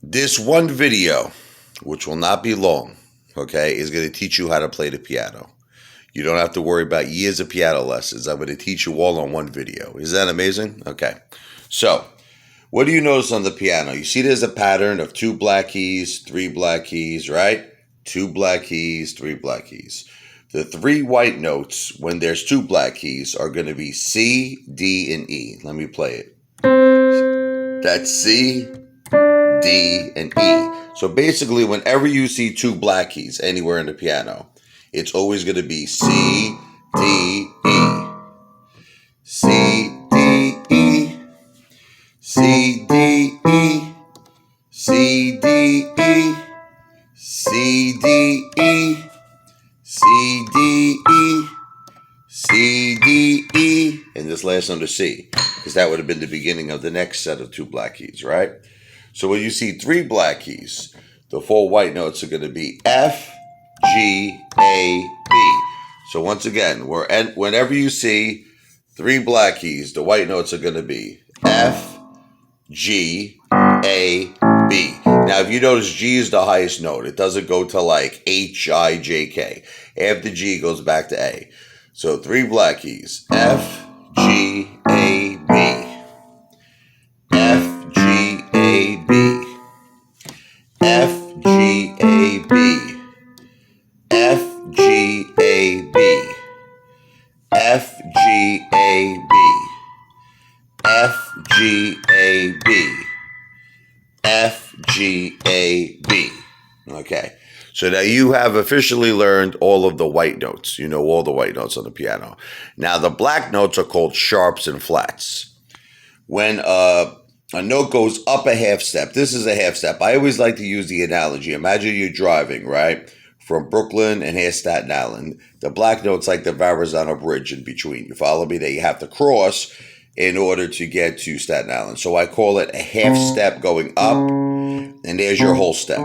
This one video, which will not be long, okay, is going to teach you how to play the piano. You don't have to worry about years of piano lessons. I'm going to teach you all on one video. Isn't that amazing? Okay. So, what do you notice on the piano? You see there's a pattern of 2 black keys, 3 black keys, right? 2 black keys, 3 black keys. The 3 white notes, when there's 2 black keys, are going to be C, D, and E. Let me play it. That's C, D, and E. So basically, whenever you see 2 black keys anywhere in the piano, it's always going to be C, D, E. C, D, E. C, D, E. C, D, E. C, D, E. C, D, E. C, D, E. And this last under C, because that would have been the beginning of the next set of 2 black keys, right? So when you see 3 black keys, the 4 white notes are going to be F, G, A, B. So once again, whenever you see 3 black keys, the white notes are going to be F, G, A, B. Now, if you notice, G is the highest note. It doesn't go to like H, I, J, K. After G, it goes back to A. So 3 black keys, F, G, A, B. F, G, A, B. F, G, A, B. F, G, A, B. F, G, A, B. F, G, A, B. F, G, A, B. Okay. So now you have officially learned all of the white notes. You know all the white notes on the piano. Now the black notes are called sharps and flats. When a note goes up a half step, this is a half step. I always like to use the analogy. Imagine you're driving, right? From Brooklyn and here's Staten Island. The black note's like the Verrazano Bridge in between. You follow me? That you have to cross in order to get to Staten Island. So I call it a half step going up, and there's your whole step.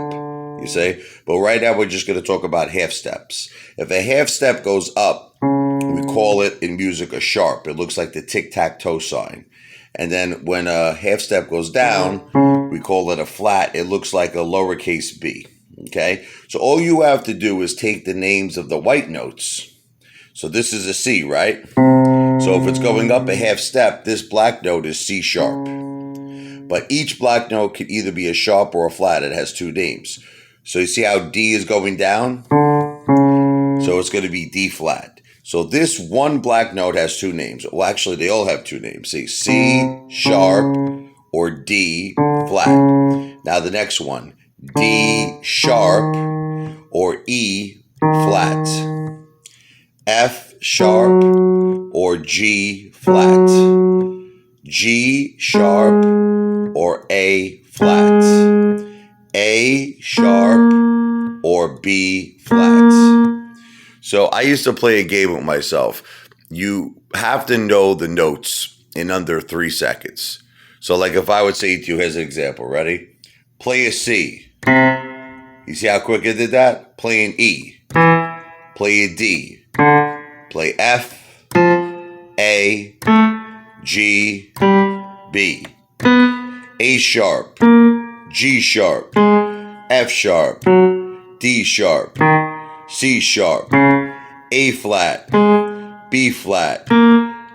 You see? But right now we're just going to talk about half steps. If a half step goes up, we call it in music a sharp. It looks like the tic-tac-toe sign. And then when a half step goes down, we call it a flat. It looks like a lowercase b. Okay? So all you have to do is take the names of the white notes. So this is a C, right? So if it's going up a half step, this black note is C sharp. But each black note can either be a sharp or a flat. It has 2 names. So you see how D is going down? So it's going to be D flat. So this one black note has 2 names. Well, actually, they all have 2 names. See, C sharp or D flat. Now the next one, D sharp or E flat. F sharp or G flat. G sharp or A flat. A sharp or B flat. So I used to play a game with myself. You have to know the notes in under 3 seconds. So like if I would say to you, here's an example, ready? Play a C. You see how quick I did that? Play an E. Play a D. Play F, A, G, B. A sharp, G sharp, F sharp, D sharp, C sharp, A flat, B flat,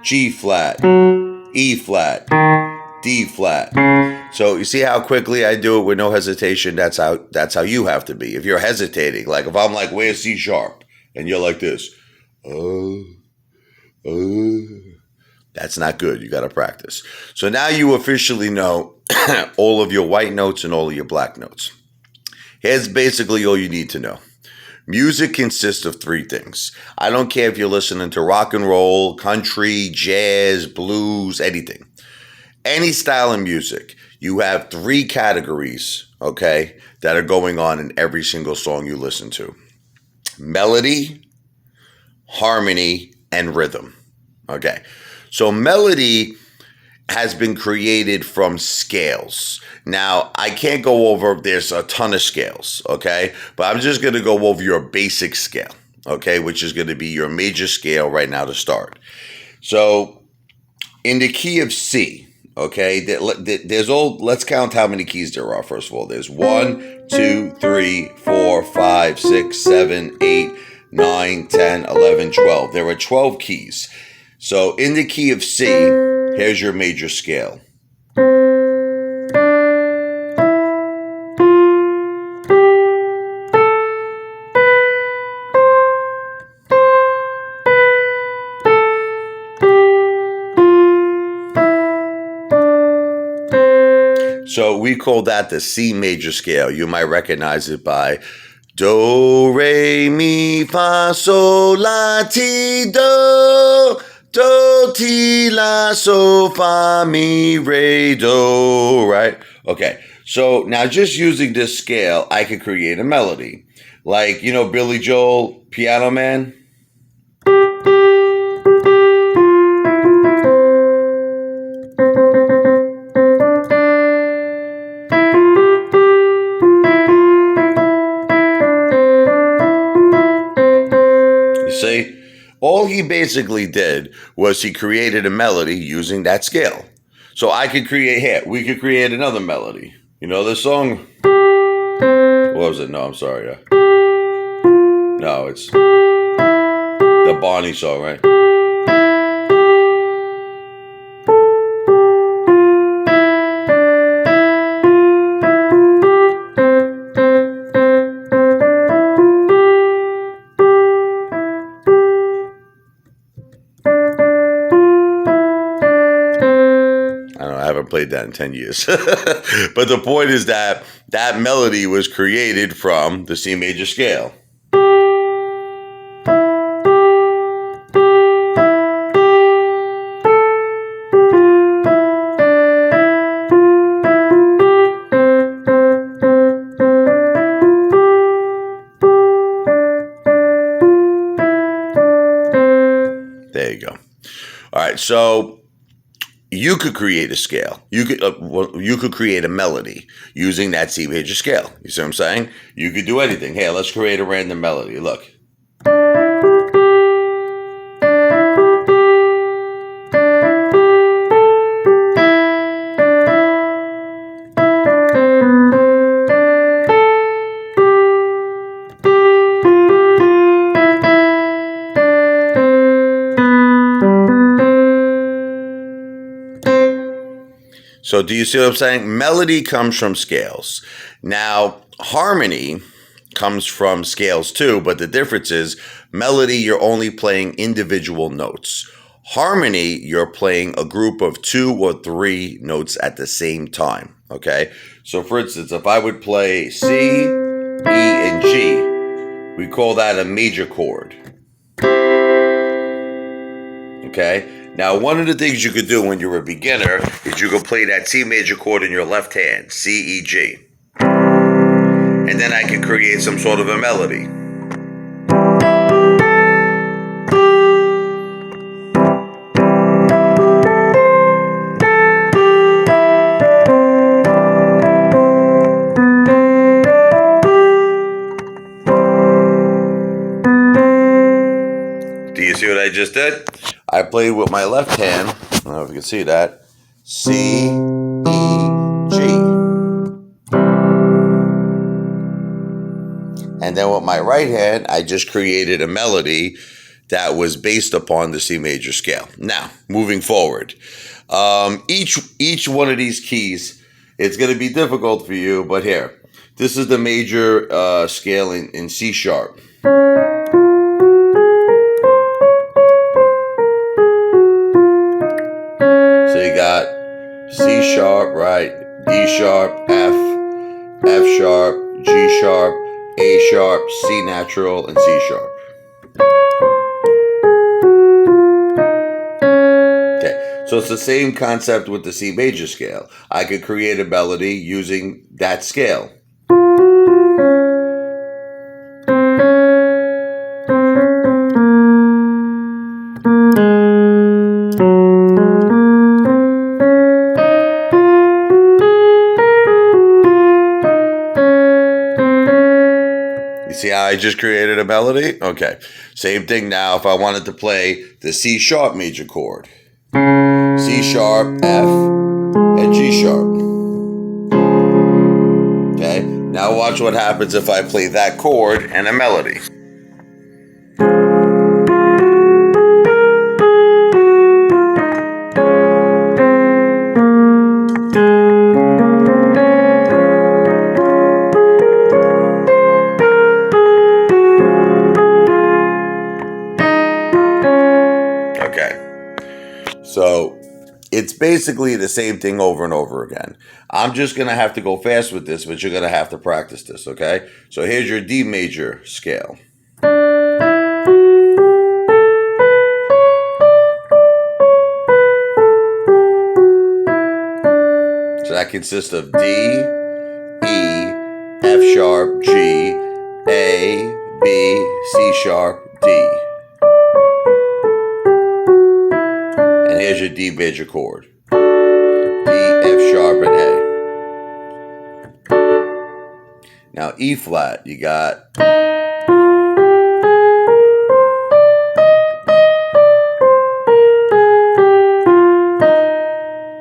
G flat, E flat, D flat. So you see how quickly I do it with no hesitation? That's how you have to be. If you're hesitating, like if I'm like, where's C sharp? And you're like this, that's not good. You got to practice. So now you officially know all of your white notes and all of your black notes. Here's basically all you need to know. Music consists of 3 things. I don't care if you're listening to rock and roll, country, jazz, blues, anything. Any style of music, you have 3 categories, okay, that are going on in every single song you listen to. Melody, harmony, and rhythm. Okay. So melody has been created from scales. Now, I can't go over, there's a ton of scales, okay? But I'm just going to go over your basic scale, okay? Which is going to be your major scale right now to start. So in the key of C, Okay, there's all. Let's count how many keys there are. First of all, there's 1, 2, 3, 4, 5, 6, 7, 8, 9, 10, 11, 12. There are 12 keys. So in the key of C, here's your major scale. So we call that the C major scale. You might recognize it by do, re, mi, fa, sol, la, ti, do. Do, ti, la, so, fa, mi, re, do, right? Okay, so now just using this scale, I could create a melody. Like, you know, Billy Joel, Piano Man? See, all he basically did was he created a melody using that scale. So I could create here. We could create another melody. You know this song? What was it? No, I'm sorry. No, it's the Barney song, right? I haven't played that in 10 years. But the point is that that melody was created from the C major scale. There you go. All right, so you could create a scale. You could create a melody using that C major scale. You see what I'm saying? You could do anything. Hey, let's create a random melody. Look. So do you see what I'm saying? Melody comes from scales. Now, harmony comes from scales too, but the difference is melody, you're only playing individual notes. Harmony, you're playing a group of 2 or 3 notes at the same time, okay? So for instance, if I would play C, E, and G, we call that a major chord, okay? Now, one of the things you could do when you're a beginner is you could play that C major chord in your left hand, C, E, G. And then I could create some sort of a melody. Do you see what I just did? I played with my left hand, I don't know if you can see that, C, E, G. And then with my right hand, I just created a melody that was based upon the C major scale. Now, moving forward, each one of these keys, it's going to be difficult for you, but here, this is the major scale in C sharp. So you got C sharp, right? D sharp, F sharp, G sharp, A sharp, C natural, and C sharp. Okay, so it's the same concept with the C major scale. I could create a melody using that scale. See how I just created a melody? Okay. Same thing now if I wanted to play the C sharp major chord. C sharp, F, G sharp. Okay, now watch what happens if I play that chord and a melody. So it's basically the same thing over and over again. I'm just going to have to go fast with this, but you're going to have to practice this, okay? So here's your D major scale. So that consists of D, E, F sharp, G, A, B, C sharp, D. And here's your D major chord. D, F sharp, and A. Now E flat, you got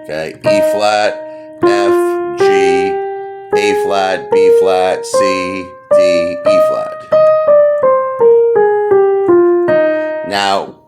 okay, E flat, F, G, A flat, B flat, C, D, E flat. Now,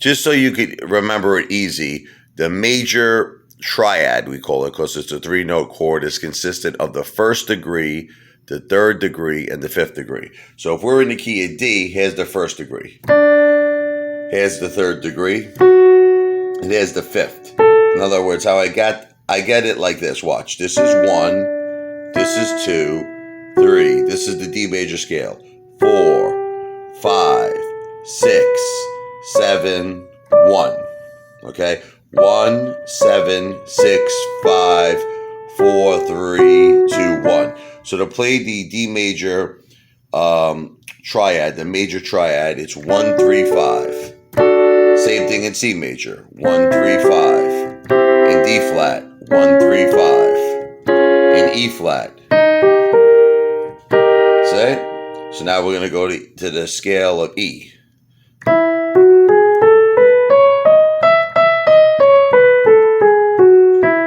just so you could remember it easy, the major triad, we call it, because it's a 3-note chord, is consistent of the first degree, the third degree, and the fifth degree. So if we're in the key of D, here's the first degree. Here's the third degree. And here's the fifth. In other words, how I get it like this. Watch. This is 1. This is 2. 3. This is the D major scale. 4, 5, 6, 7, 1. Okay? 1, 7, 6, 5, 4, 3, 2, 1. So to play the D major triad, the major triad, it's 1, 3, 5. Same thing in C major, 1, 3, 5. In D flat, 1, 3, 5. In E flat. See? So now we're going to go to the scale of E.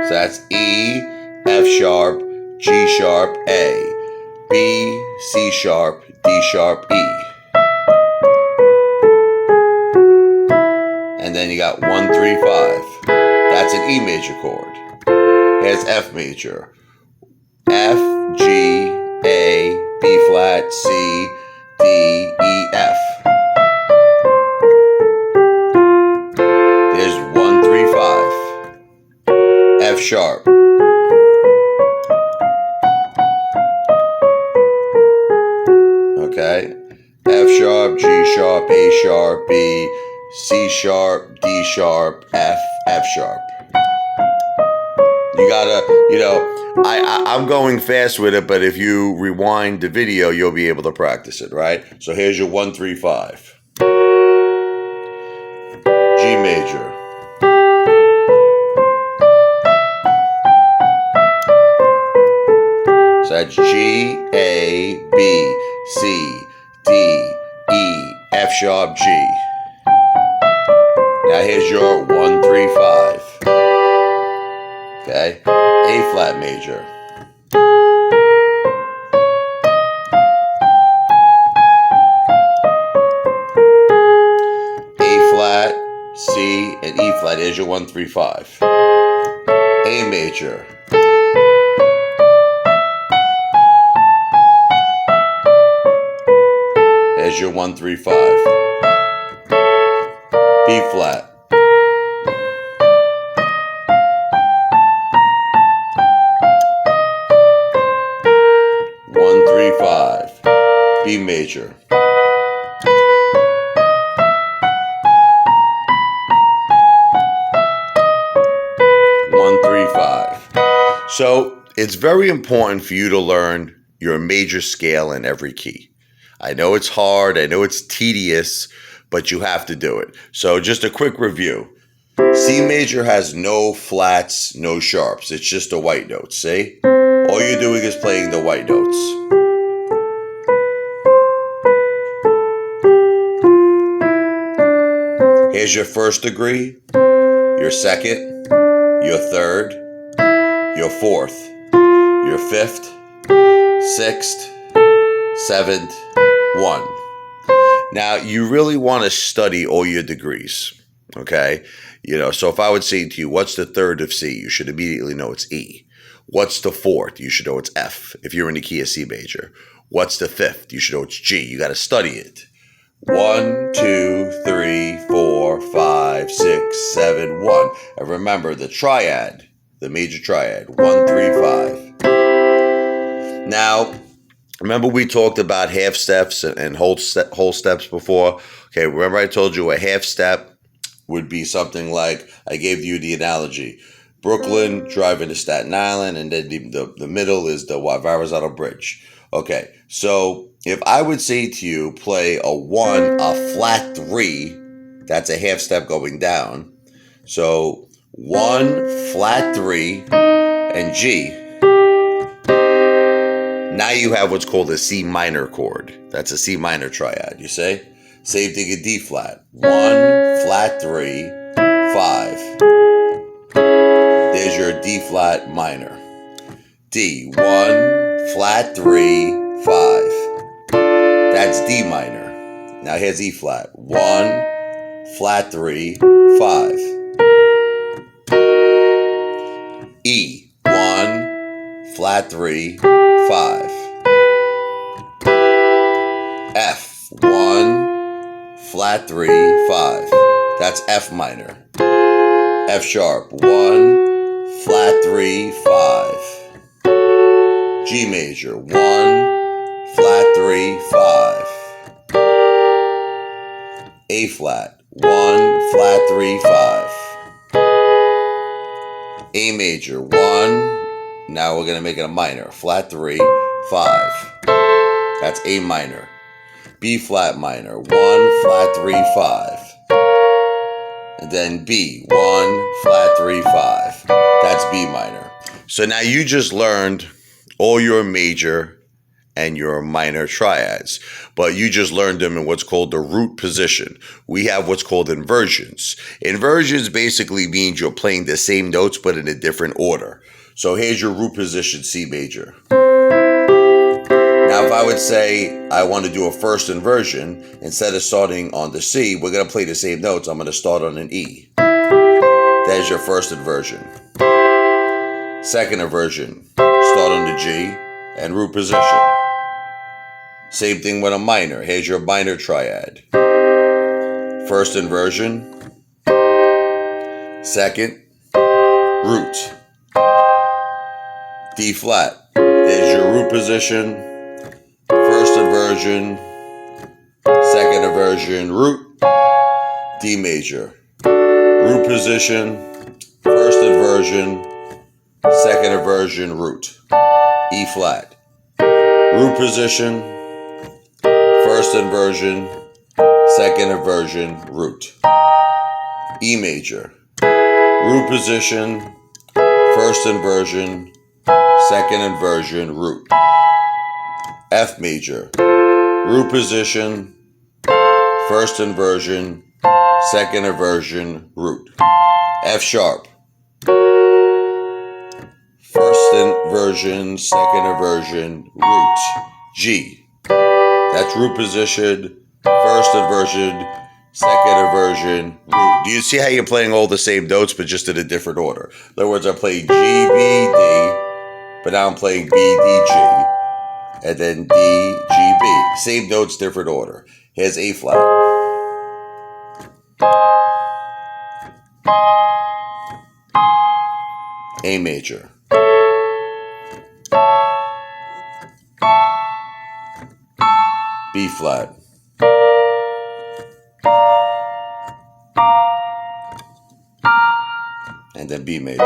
So that's E, F sharp, G sharp, A, B, C sharp, D sharp, E. And then you got 1, 3, 5. That's an E major chord. Here's F major. F, G, A, B flat, C, D, E, F. There's 1, 3, 5. F sharp. Okay. F sharp, G sharp, A sharp, B, C sharp, D sharp, F, F sharp. You gotta, I'm going fast with it, but if you rewind the video, you'll be able to practice it, right? So here's your 1, 3, 5. G major. So that's G, A, B, C, D, E, F sharp, G. Now here's your 1, 3, 5. Okay, A flat major. A flat, C, and E flat. Here's your 1, 3, 5. A major. Here's your 1, 3, 5. B flat. B major. One, 3, 5. So it's very important for you to learn your major scale in every key. I know it's hard, I know it's tedious, but you have to do it. So just a quick review. C major has no flats, no sharps. It's just the white notes, see? All you're doing is playing the white notes. Here's your first degree, your second, your third, your fourth, your fifth, sixth, seventh, one. Now, you really want to study all your degrees, okay? So if I would say to you, what's the third of C? You should immediately know it's E. What's the fourth? You should know it's F if you're in the key of C major. What's the fifth? You should know it's G. You got to study it. 1, 2, 3, 4, 5, 6, 7, 1. And remember the triad, the major triad, 1, 3, 5. Now, remember we talked about half steps and whole steps before? Okay, remember I told you a half step would be something like, I gave you the analogy, Brooklyn driving to Staten Island, and then the middle is the Verrazano Bridge. Okay, so if I would say to you, play a 1, a flat 3, that's a half step going down. So 1, flat 3, and G. Now you have what's called a C minor chord. That's a C minor triad, you say? Same thing in D flat. 1, flat 3, 5. There's your D flat minor. D, 1, flat 3, 5. That's D minor. Now here's E flat. 1, flat 3, 5. E, 1, flat 3, 5. F, 1, flat 3, 5. That's F minor. F sharp, 1, flat 3, 5. G major, 1, flat 3, 5. A flat, 1, flat 3, 5. A major, 1. Now we're going to make it a minor. Flat 3, 5. That's A minor. B flat minor, 1, flat 3, 5. And then B, 1, flat 3, 5. That's B minor. So now you just learned all your major and your minor triads, but you just learned them in what's called the root position. We have what's called inversions. Inversions basically means you're playing the same notes but in a different order. So here's your root position, C major. Now if I would say I want to do a first inversion, instead of starting on the C, we're going to play the same notes. I'm going to start on an E. There's your first inversion. Second inversion, start on the G and root position. Same thing with a minor. Here's your minor triad. First inversion, second, root. D flat, there's your root position. First inversion, second inversion, root. D major, root position, first inversion, second inversion, root. E flat, root position, first inversion, second inversion, root. E major, root position, first inversion, second inversion, root. F major, root position, first inversion, second inversion, root. F sharp, first inversion, second inversion, root. G, that's root position, first inversion, second inversion, root. Do you see how you're playing all the same notes but just in a different order? In other words, I play G, B, D, but now I'm playing B, D, G, and then D, G, B. Same notes, different order. Here's A flat. A major. B flat. And then B major.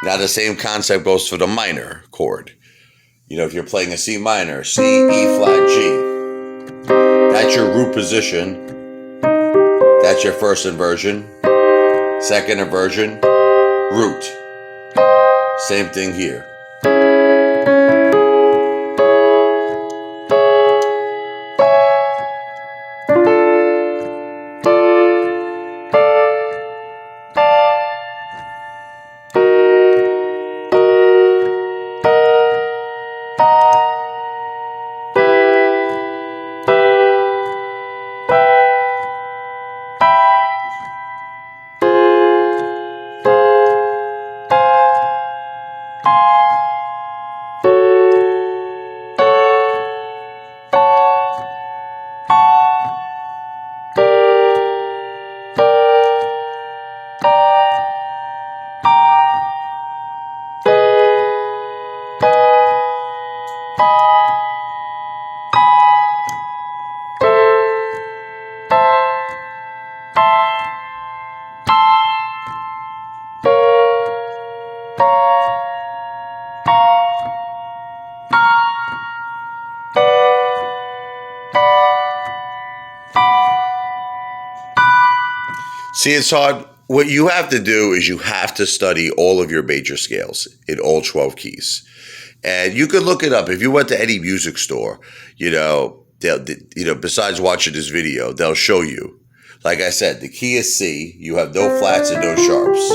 Now the same concept goes for the minor chord. If you're playing a C minor, C, E flat, G. That's your root position. That's your first inversion. Second inversion, root. Same thing here. See, it's hard. What you have to do is you have to study all of your major scales in all 12 keys. And you could look it up. If you went to any music store, besides watching this video, they'll show you. Like I said, the key is C. You have no flats and no sharps.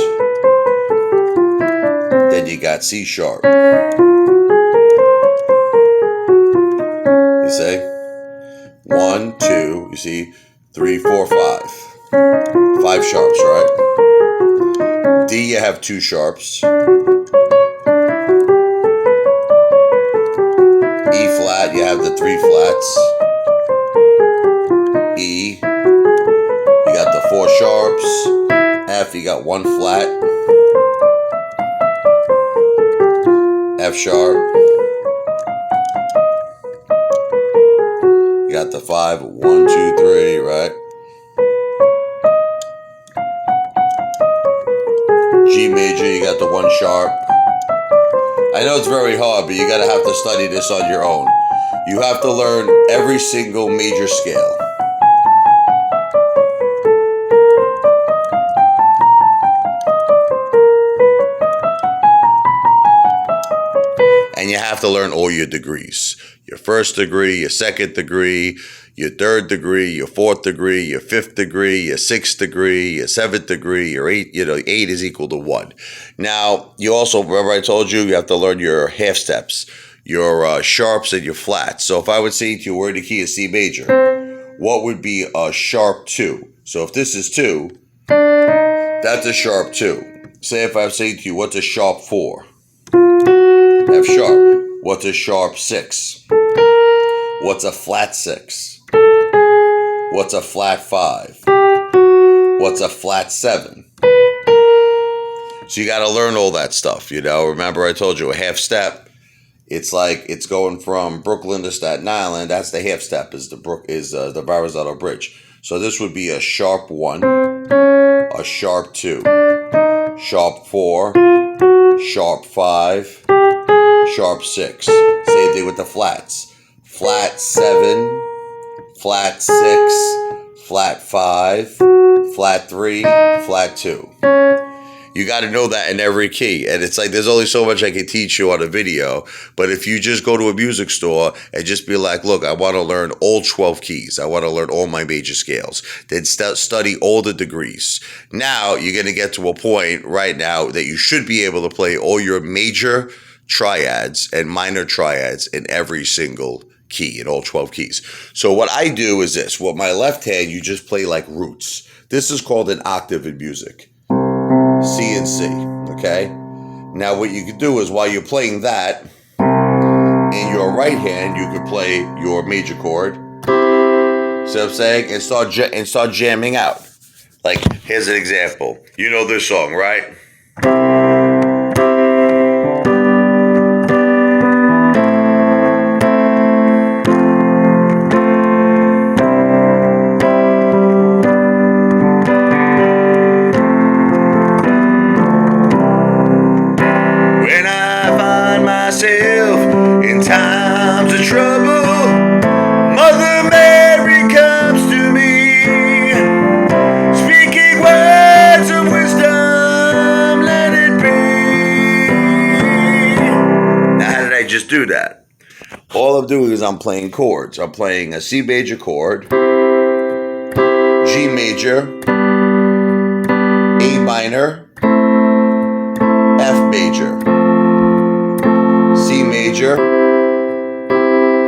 Then you got C sharp. You see? 1, 2, you see? 3, 4, 5. 5 sharps, right? D, you have 2 sharps. E flat, you have the 3 flats. E, you got the 4 sharps. F, you got 1 flat. F sharp. You got the 5, 1, 2, 3, right? G major, you got the 1 sharp. I know it's very hard, but you gotta have to study this on your own. You have to learn every single major scale. And you have to learn all your degrees. Your first degree, your second degree, your third degree, your fourth degree, your fifth degree, your sixth degree, your seventh degree, your 8, 8 is equal to 1. Now, you also, remember I told you, you have to learn your half steps, your sharps and your flats. So if I would say to you, where the key is C major, what would be a sharp 2? So if this is 2, that's a sharp 2. Say if I say to you, what's a sharp 4? F sharp. What's a sharp 6? What's a flat 6? What's a flat 5? What's a flat 7? So you got to learn all that stuff, Remember I told you a half step. It's like it's going from Brooklyn to Staten Island. That's the half step is the Verrazano Bridge. So this would be a sharp 1, a sharp 2, sharp 4, sharp 5, sharp 6. Same thing with the flats. Flat 7, flat 6, flat 5, flat 3, flat 2. You got to know that in every key. And it's like there's only so much I can teach you on a video. But if you just go to a music store and just be like, look, I want to learn all 12 keys. I want to learn all my major scales. Then study all the degrees. Now you're going to get to a point right now that you should be able to play all your major triads and minor triads in every single key, in all 12 keys. So what I do is this. With my left hand, you just play like roots. This is called an octave in music. C and C, okay? Now what you could do is while you're playing that, in your right hand, you could play your major chord. See what I'm saying? And start jamming out. Like, here's an example. You know this song, right? In times of trouble, Mother Mary comes to me, speaking words of wisdom, let it be. Now, how did I just do that? All I'm doing is I'm playing chords. I'm playing a C major chord, G major, A minor, F major, C major,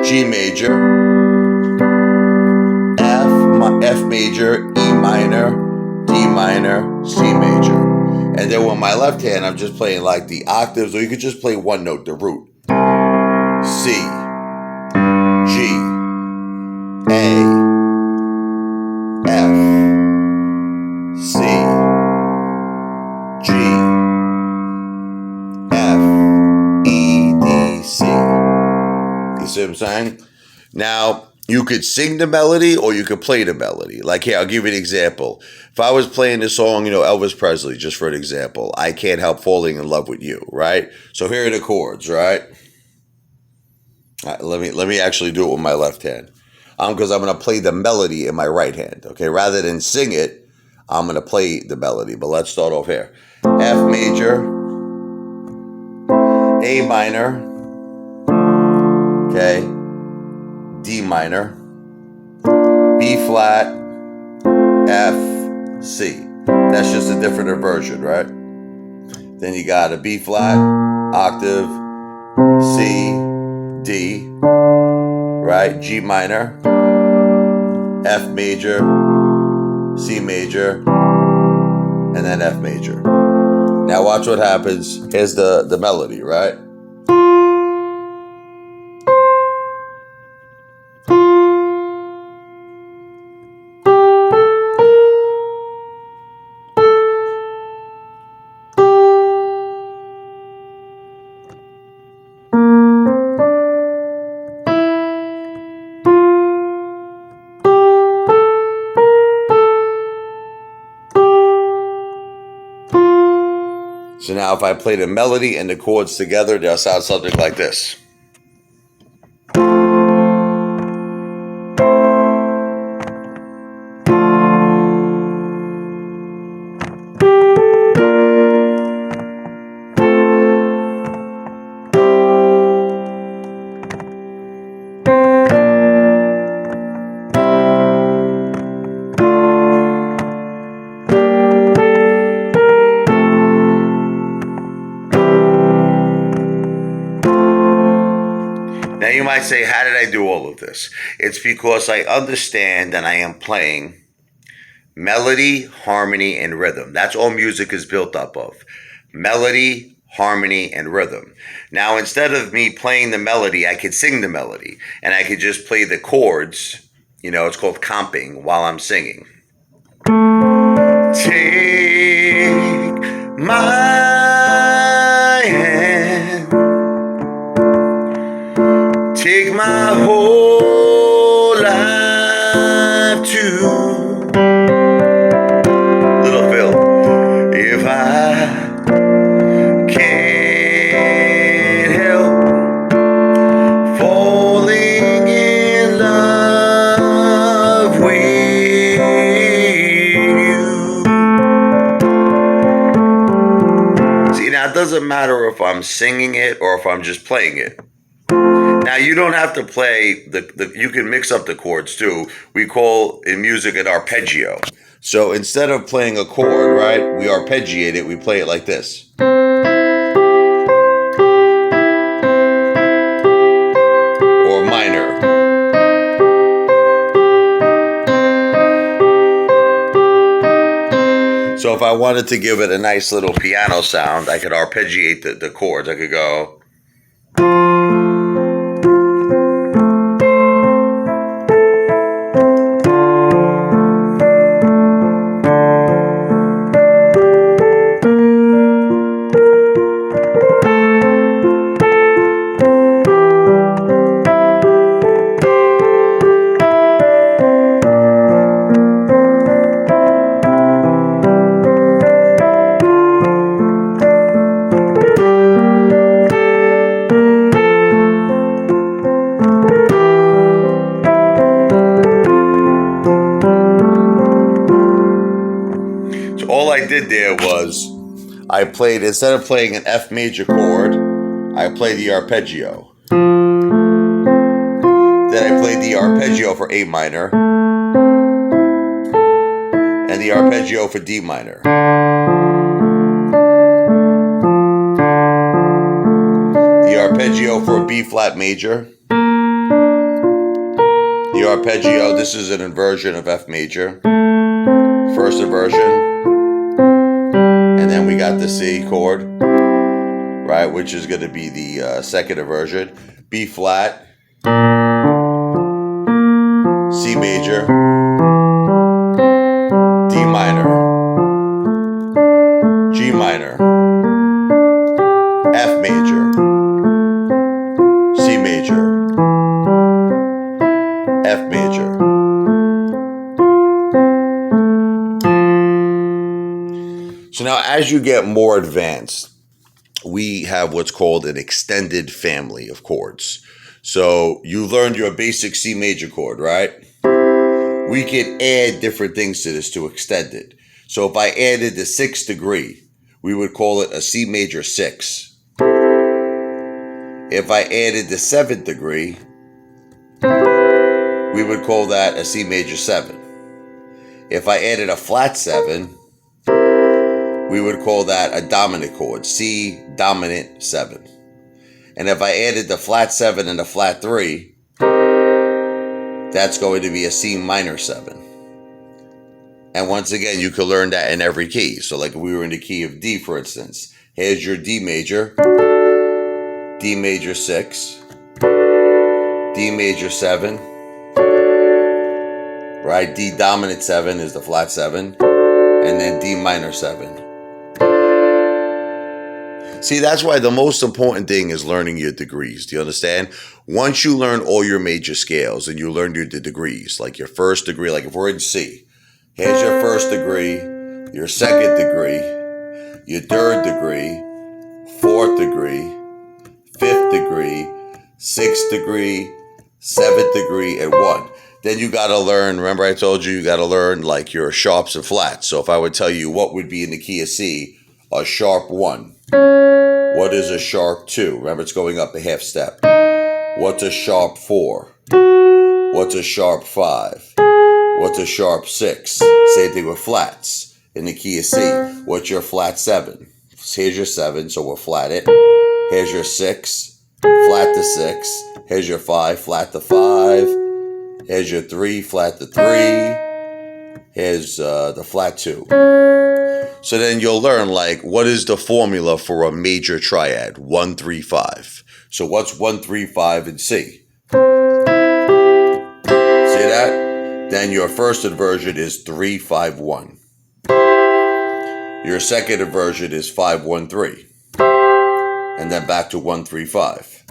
G major, F major, E minor, D minor, C major. And then with my left hand, I'm just playing like the octaves, or you could just play one note, the root. C, G, A, F, C, G, C. You see what I'm saying? Now, you could sing the melody or you could play the melody. Like here, I'll give you an example. If I was playing this song, Elvis Presley, just for an example, I Can't Help Falling in Love with You, right? So here are the chords, right? All right, let me actually do it with my left hand. Because I'm going to play the melody in my right hand, okay? Rather than sing it, I'm going to play the melody, but let's start off here. F major, A minor, okay, D minor, B flat, F, C. That's just a different inversion, right? Then you got a B flat, octave, C, D, right? G minor, F major, C major, and then F major. Now watch what happens. Here's the melody, right? So now if I play the melody and the chords together, they'll sound something like this. Now you might say, how did I do all of this? It's because I understand that I am playing melody, harmony, and rhythm. That's all music is built up of. Melody, harmony, and rhythm. Now instead of me playing the melody, I could sing the melody. And I could just play the chords, it's called comping, while I'm singing. Take my hand, take my whole life too. Little Phil. If I can't help falling in love with you. See, now it doesn't matter if I'm singing it or if I'm just playing it. Now, you don't have to play, you can mix up the chords too. We call in music an arpeggio. So instead of playing a chord, right, we arpeggiate it, we play it like this. Or minor. So if I wanted to give it a nice little piano sound, I could arpeggiate the chords. I could go... All I did there was I played, instead of playing an F major chord, I played the arpeggio. Then I played the arpeggio for A minor and the arpeggio for D minor. The arpeggio for B flat major. The arpeggio, this is an inversion of F major. First inversion. And then we got the C chord, right, which is going to be the second inversion. B flat, C major, D minor, G minor, F major, C major, F major. So now as you get more advanced, we have what's called an extended family of chords. So you learned your basic C major chord, right? We can add different things to this to extend it. So if I added the 6th degree, we would call it a C major 6. If I added the 7th degree, we would call that a C major 7. If I added a flat 7, we would call that a dominant chord, C dominant 7. And if I added the flat 7 and the flat 3, that's going to be a C minor 7. And once again, you can learn that in every key. So like if we were in the key of D, for instance, here's your D major 6, D major 7, right? D dominant 7 is the flat 7, and then D minor 7. See, that's why the most important thing is learning your degrees. Do you understand? Once you learn all your major scales and you learn your degrees, like your first degree, like if we're in C, here's your first degree, your second degree, your third degree, fourth degree, fifth degree, sixth degree, seventh degree, and 1. Then you got to learn, remember I told you got to learn like your sharps and flats. So if I would tell you what would be in the key of C, a sharp 1. What is a sharp 2? Remember, it's going up a half step. What's a sharp 4? What's a sharp 5? What's a sharp 6? Same thing with flats in the key of C. What's your flat 7? Here's your 7, so we'll flat it. Here's your 6, flat to 6. Here's your 5, flat to 5. Here's your 3, flat to 3. Here's the flat 2. So then you'll learn, like, what is the formula for a major triad? 1, 3, 5. So what's 1, 3, 5 in C? See that? Then your first inversion is 3, 5, 1. Your second inversion is 5, 1, 3. And then back to 1, 3, 5.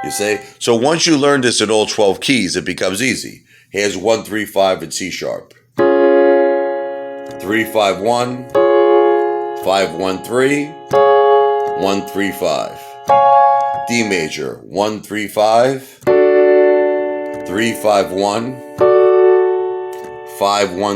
You see? So once you learn this in all 12 keys, it becomes easy. Here's 1, 3, 5 in C sharp. 3, 5, 1, 5, 1, 3, 1, 3, 5. D major, 1, 3, 5, 3, 5, 1, 5, 1,